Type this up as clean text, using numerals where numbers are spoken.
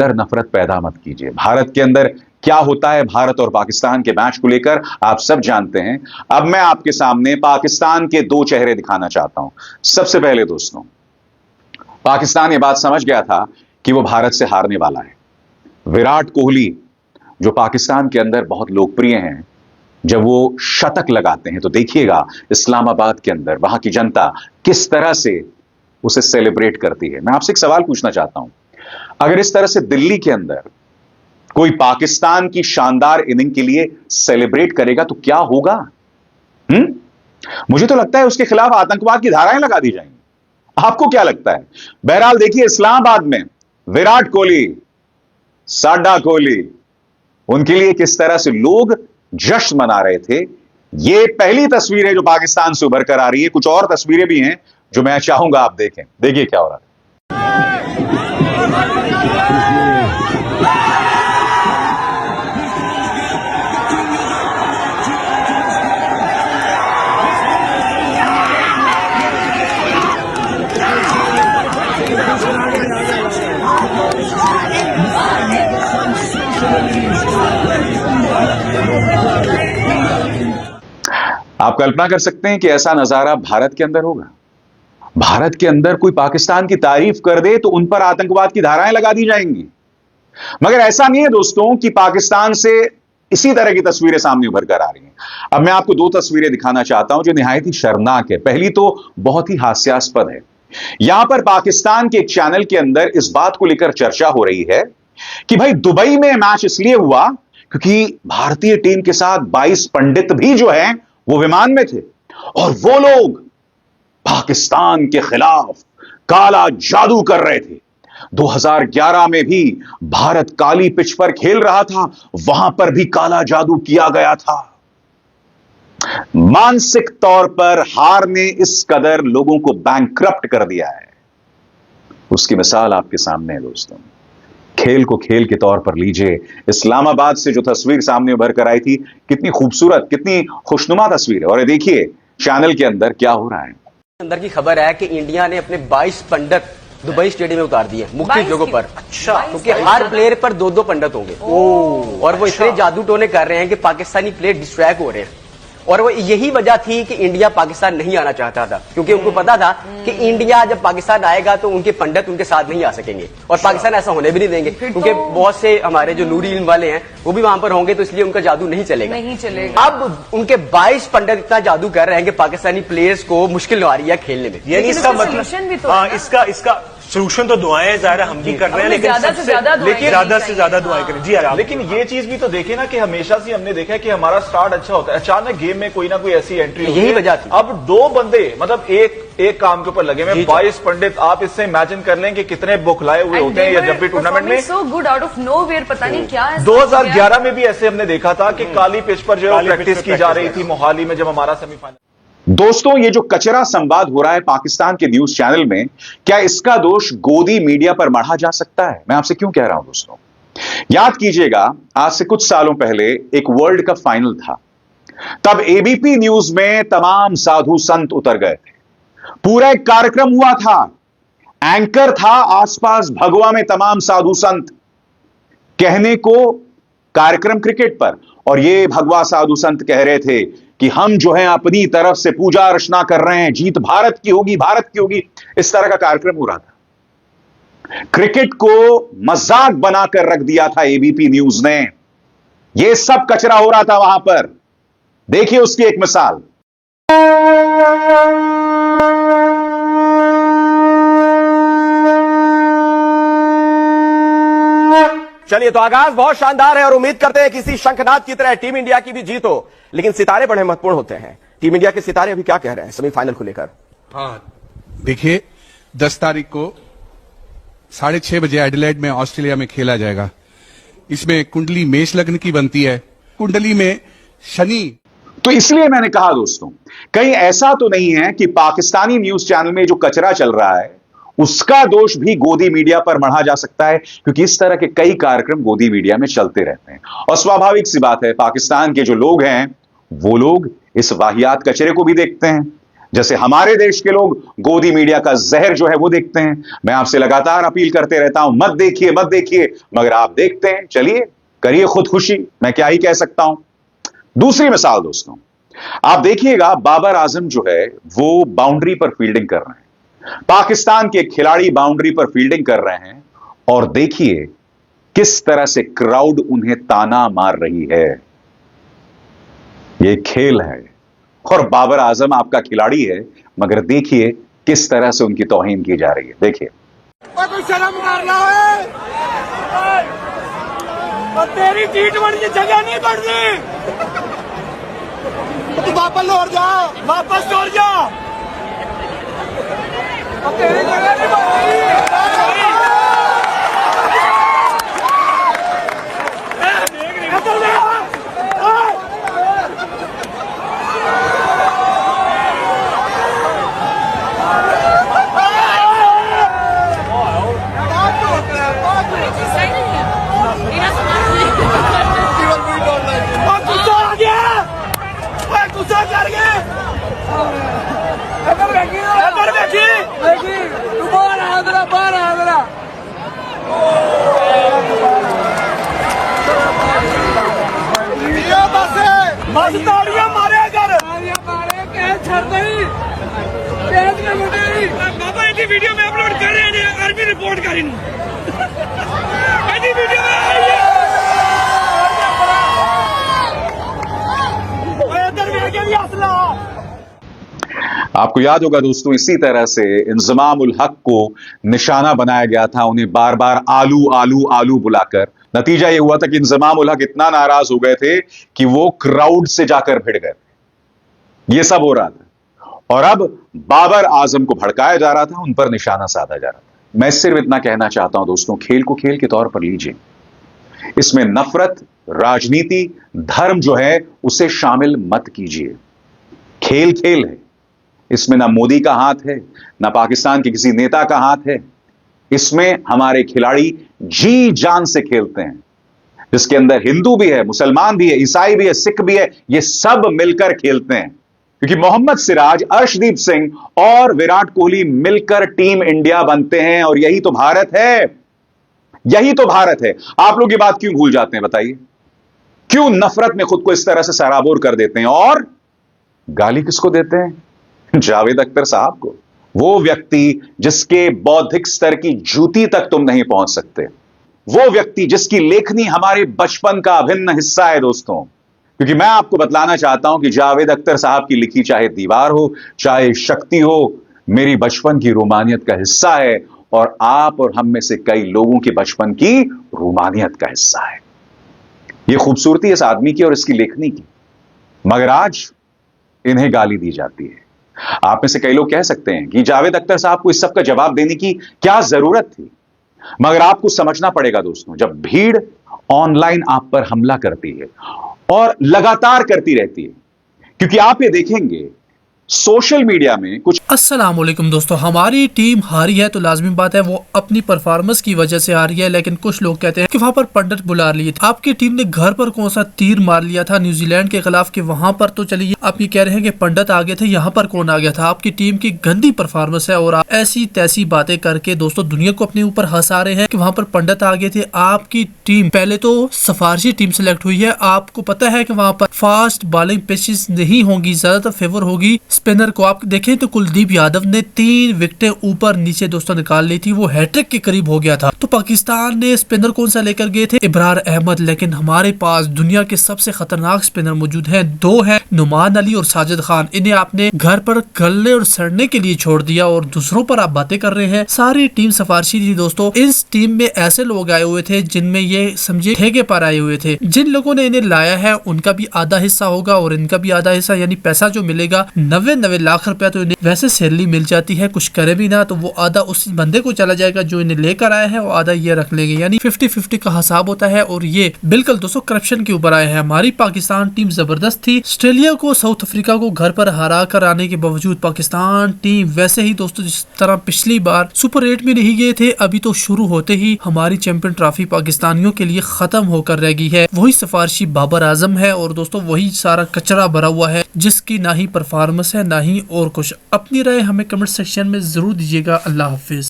अंदर नफरत पैदा मत कीजिए। भारत के अंदर क्या होता है, भारत और पाकिस्तान के मैच को लेकर आप सब जानते हैं। अब मैं आपके सामने पाकिस्तान के दो चेहरे दिखाना चाहता हूं। सबसे पहले दोस्तों, पाकिस्तान ये बात समझ गया था कि वो भारत से हारने वाला है। विराट कोहली जो पाकिस्तान के अंदर बहुत लोकप्रिय हैं, जब वो शतक लगाते हैं तो देखिएगा इस्लामाबाद के अंदर वहां की जनता किस तरह से उसे सेलिब्रेट करती है। मैं आपसे एक सवाल पूछना चाहता हूं, अगर इस तरह से दिल्ली के अंदर कोई पाकिस्तान की शानदार इनिंग के लिए सेलिब्रेट करेगा तो क्या होगा? मुझे तो लगता है उसके खिलाफ आतंकवाद की धाराएं लगा दी जाएंगी। आपको क्या लगता है? बहरहाल देखिए, इस्लामाबाद में विराट कोहली, साडा कोहली, उनके लिए किस तरह से लोग जश्न मना रहे थे। ये पहली तस्वीर है जो पाकिस्तान से उभर कर आ रही है। कुछ और तस्वीरें भी हैं जो मैं चाहूंगा आप देखें। देखिए क्या हो रहा है। आप कल्पना कर सकते हैं कि ऐसा नजारा भारत के अंदर होगा। भारत के अंदर कोई पाकिस्तान की तारीफ कर दे तो उन पर आतंकवाद की धाराएं लगा दी जाएंगी। मगर ऐसा नहीं है दोस्तों कि पाकिस्तान से इसी तरह की तस्वीरें सामने उभर कर आ रही हैं। अब मैं आपको दो तस्वीरें दिखाना चाहता हूं जो निहायत ही शर्मनाक है। पहली तो बहुत ही हास्यास्पद है। यहां पर पाकिस्तान के एक चैनल के अंदर इस बात को लेकर चर्चा हो रही है कि भाई दुबई में मैच इसलिए हुआ क्योंकि भारतीय टीम के साथ 22 पंडित भी जो हैं वो विमान में थे और वो लोग पाकिस्तान के खिलाफ काला जादू कर रहे थे। 2011 में भी भारत काली पिच पर खेल रहा था, वहां पर भी काला जादू किया गया था। मानसिक तौर पर हार ने इस कदर लोगों को बैंकक्रप्ट कर दिया है। उसकी मिसाल आपके सामने है दोस्तों। खेल को खेल के तौर पर लीजिए। इस्लामाबाद से जो तस्वीर सामने उभर कर आई थी, कितनी खूबसूरत, कितनी खुशनुमा तस्वीर है। और ये देखिए चैनल के अंदर क्या हो रहा है। अंदर की खबर है कि इंडिया ने अपने 22 पंडित दुबई स्टेडियम में उतार दिए मुख्तलिफ जगहों पर। अच्छा, क्योंकि हर प्लेयर पर दो दो पंडित होंगे और वो इतने जादू टोने कर रहे हैं कि पाकिस्तानी प्लेयर डिस्ट्रैक्ट हो रहे हैं। और वो यही वजह थी कि इंडिया पाकिस्तान नहीं आना चाहता था, क्योंकि उनको पता था कि इंडिया जब पाकिस्तान आएगा तो उनके पंडित उनके साथ नहीं आ सकेंगे और पाकिस्तान ऐसा होने भी नहीं देंगे, क्योंकि बहुत से हमारे जो नूरी इल्म वाले हैं वो भी वहां पर होंगे, तो इसलिए उनका जादू नहीं चलेगा। अब उनके 22 पंडित इतना जादू कर रहे हैं कि पाकिस्तानी प्लेयर्स को मुश्किल आ रही है खेलने में। यानी इसका मतलब इसका सोल्यूशन तो दुआएं ज़ाहिर हम भी कर रहे हैं, लेकिन ज्यादा से ज्यादा दुआएं करें। जी यार, लेकिन ये चीज भी तो देखे ना कि हमेशा से हमने देखा है कि हमारा स्टार्ट अच्छा होता है, अचानक गेम में कोई ना कोई ऐसी एंट्री होती है। यही वजह थी। अब दो बंदे मतलब एक काम के ऊपर लगे हुए, 22 पंडित। आप इससे इमेजिन कर लें कि कितने बुखलाए हुए होते हैं या जब भी टूर्नामेंट में। So good out of nowhere, पता नहीं क्या 2011 में भी ऐसे हमने देखा था कि काली पिच पर जो प्रैक्टिस की जा रही थी मोहाली में, जब हमारा सेमीफाइनल। दोस्तों, ये जो कचरा संवाद हो रहा है पाकिस्तान के न्यूज चैनल में, क्या इसका दोष गोदी मीडिया पर मढ़ा जा सकता है? मैं आपसे क्यों कह रहा हूं दोस्तों, याद कीजिएगा आज से कुछ सालों पहले एक वर्ल्ड कप फाइनल था। तब एबीपी न्यूज में तमाम साधु संत उतर गए थे। पूरा एक कार्यक्रम हुआ था, एंकर था, आसपास भगवा में तमाम साधु संत, कहने को कार्यक्रम क्रिकेट पर। और ये भगवा साधु संत कह रहे थे कि हम जो है अपनी तरफ से पूजा अर्चना कर रहे हैं, जीत भारत की होगी, भारत की होगी। इस तरह का कार्यक्रम हो रहा था। क्रिकेट को मजाक बनाकर रख दिया था एबीपी न्यूज ने। यह सब कचरा हो रहा था वहां पर। देखिए उसकी एक मिसाल। चलिए, तो आगाज बहुत शानदार है और उम्मीद करते हैं किसी शंखनाद की तरह टीम इंडिया की भी जीत हो। लेकिन सितारे बड़े महत्वपूर्ण होते हैं। टीम इंडिया के सितारे अभी क्या कह रहे हैं सेमीफाइनल को लेकर? हाँ, देखिए 10 तारीख को 6:30 बजे एडिलेड में ऑस्ट्रेलिया में खेला जाएगा। इसमें कुंडली मेष लग्न की बनती है, कुंडली में शनि। तो इसलिए मैंने कहा दोस्तों, कहीं ऐसा तो नहीं है कि पाकिस्तानी न्यूज चैनल में जो कचरा चल रहा है उसका दोष भी गोदी मीडिया पर मढ़ा जा सकता है, क्योंकि इस तरह के कई कार्यक्रम गोदी मीडिया में चलते रहते हैं। और स्वाभाविक सी बात है, पाकिस्तान के जो लोग हैं वो लोग इस वाहियात कचरे को भी देखते हैं। जैसे हमारे देश के लोग गोदी मीडिया का जहर जो है वो देखते हैं। मैं आपसे लगातार अपील करते रहता हूं, मत देखिए मत देखिए, मगर आप देखते हैं। चलिए करिए खुदकुशी, मैं क्या ही कह सकता हूं। दूसरी मिसाल दोस्तों, आप देखिएगा बाबर आजम जो है वो बाउंड्री पर फील्डिंग कर रहे हैं, पाकिस्तान के खिलाड़ी बाउंड्री पर फील्डिंग कर रहे हैं, और देखिए किस तरह से क्राउड उन्हें ताना मार रही है। यह खेल है और बाबर आजम आपका खिलाड़ी है, मगर देखिए किस तरह से उनकी तौहीन की जा रही है। देखिए कोई शर्म कर रहा है, और तेरी T20 जगह नहीं बढ़नी, तू वापस लौट जा, वापस लौट जा, अब तेरी जगह नहीं बढ़नी। गुस्सा कर गए, तू बाहर आ जरा, बाहर आ जरा। बस ताड़ियां मारे कर, बाबा इसी वीडियो में अपलोड कर रहे हैं, आर्मी रिपोर्ट कर वीडियो में आपको याद होगा दोस्तों, इसी तरह से इंजमाम उल हक को निशाना बनाया गया था, उन्हें बार बार आलू आलू आलू बुलाकर। नतीजा यह हुआ था कि इंजमाम उल हक इतना नाराज हो गए थे कि वो क्राउड से जाकर भिड़ गए। यह सब हो रहा था और अब बाबर आजम को भड़काया जा रहा था, उन पर निशाना साधा जा रहा था। मैं सिर्फ इतना कहना चाहता हूं दोस्तों, खेल को खेल के तौर पर लीजिए, इसमें नफरत, राजनीति, धर्म जो है उसे शामिल मत कीजिए। खेल खेल है, इसमें ना मोदी का हाथ है, ना पाकिस्तान के किसी नेता का हाथ है। इसमें हमारे खिलाड़ी जी जान से खेलते हैं, जिसके अंदर हिंदू भी है, मुसलमान भी है, ईसाई भी है, सिख भी है, ये सब मिलकर खेलते हैं। क्योंकि मोहम्मद सिराज, अर्शदीप सिंह और विराट कोहली मिलकर टीम इंडिया बनते हैं, और यही तो भारत है, यही तो भारत है। आप लोग ये बात क्यों भूल जाते हैं बताइए? क्यों नफरत में खुद को इस तरह से सराबोर कर देते हैं? और गाली किसको देते हैं? जावेद अख्तर साहब को, वो व्यक्ति जिसके बौद्धिक स्तर की जूती तक तुम नहीं पहुंच सकते, वो व्यक्ति जिसकी लेखनी हमारे बचपन का अभिन्न हिस्सा है दोस्तों। क्योंकि मैं आपको बतलाना चाहता हूं कि जावेद अख्तर साहब की लिखी चाहे दीवार हो, चाहे शक्ति हो, मेरी बचपन की रोमानियत का हिस्सा है, और आप और हम में से कई लोगों के बचपन की रोमानियत का हिस्सा है। यह खूबसूरती इस आदमी की और इसकी लेखनी की, मगर आज इन्हें गाली दी जाती है। आप में से कई लोग कह सकते हैं कि जावेद अख्तर साहब को इस सब का जवाब देने की क्या जरूरत थी, मगर आपको समझना पड़ेगा दोस्तों, जब भीड़ ऑनलाइन आप पर हमला करती है और लगातार करती रहती है, क्योंकि आप ये देखेंगे सोशल मीडिया में कुछ। अस्सलाम वालेकुम दोस्तों, हमारी टीम हारी है तो लाजमी बात है वो अपनी परफॉर्मेंस की वजह से हारी है, लेकिन कुछ लोग कहते हैं कि वहां पर पंडित बुला लिए थे। आपकी टीम ने घर पर कौन सा तीर मार लिया था न्यूजीलैंड के खिलाफ कि वहां पर तो चलिए आप ये कह रहे हैं कि पंडित आ गए थे, यहाँ पर कौन आ गया था? आपकी टीम की गंदी परफॉर्मेंस है और आप ऐसी तैसी बातें करके दोस्तों दुनिया को अपने ऊपर हंसा रहे हैं कि वहां पर पंडित आ गए थे। आपकी टीम पहले तो सिफारिशी टीम सेलेक्ट हुई है, आपको पता है कि वहां पर फास्ट बॉलिंग पिचेस नहीं होंगी, ज्यादातर फेवर होगी स्पिनर को। आप देखें तो कुलदीप यादव ने 3 विकेटें ऊपर नीचे दोस्तों निकाल ली थी, वो हैट्रिक के करीब हो गया था। तो पाकिस्तान ने स्पिनर कौन सा लेकर गए थे? इब्रार अहमद, लेकिन हमारे पास दुनिया के सबसे खतरनाक स्पिनर मौजूद हैं, 2 हैं, नुमान अली और साजिद खान। इन्हें आपने घर पर गलने और सड़ने के लिए छोड़ दिया और दूसरों पर आप बातें कर रहे हैं। सारी टीम सिफारिशी थी दोस्तों। इस टीम में ऐसे लोग आए हुए थे जिनमें ये समझे ठेके पर आए हुए थे। जिन लोगों ने इन्हें लाया है उनका भी आधा हिस्सा होगा और इनका भी आधा हिस्सा, यानी पैसा जो मिलेगा 90 लाख रुपया तो इन्हें वैसे सैलरी मिल जाती है, कुछ करे भी ना तो वो आधा उस बंदे को चला जाएगा जो इन्हें लेकर आया है, वो आधा ये रख लेंगे, यानी 50-50 का हिसाब होता है। और ये बिल्कुल दोस्तों करप्शन के ऊपर आए हैं। हमारी पाकिस्तान टीम जबरदस्त थी, ऑस्ट्रेलिया को, साउथ अफ्रीका को घर पर हरा कर आने के बावजूद पाकिस्तान टीम वैसे ही दोस्तों जिस तरह पिछली बार सुपर 8 में नहीं गए थे, अभी तो शुरू होते ही हमारी चैंपियन ट्रॉफी पाकिस्तानियों के लिए खत्म होकर रह गई है। वही सिफारिशी बाबर आजम है और दोस्तों वही सारा कचरा भरा हुआ है जिसकी ना ही परफॉर्मेंस है है ना ही और कुछ। अपनी राय हमें कमेंट सेक्शन में जरूर दीजिएगा। अल्लाह हाफिज।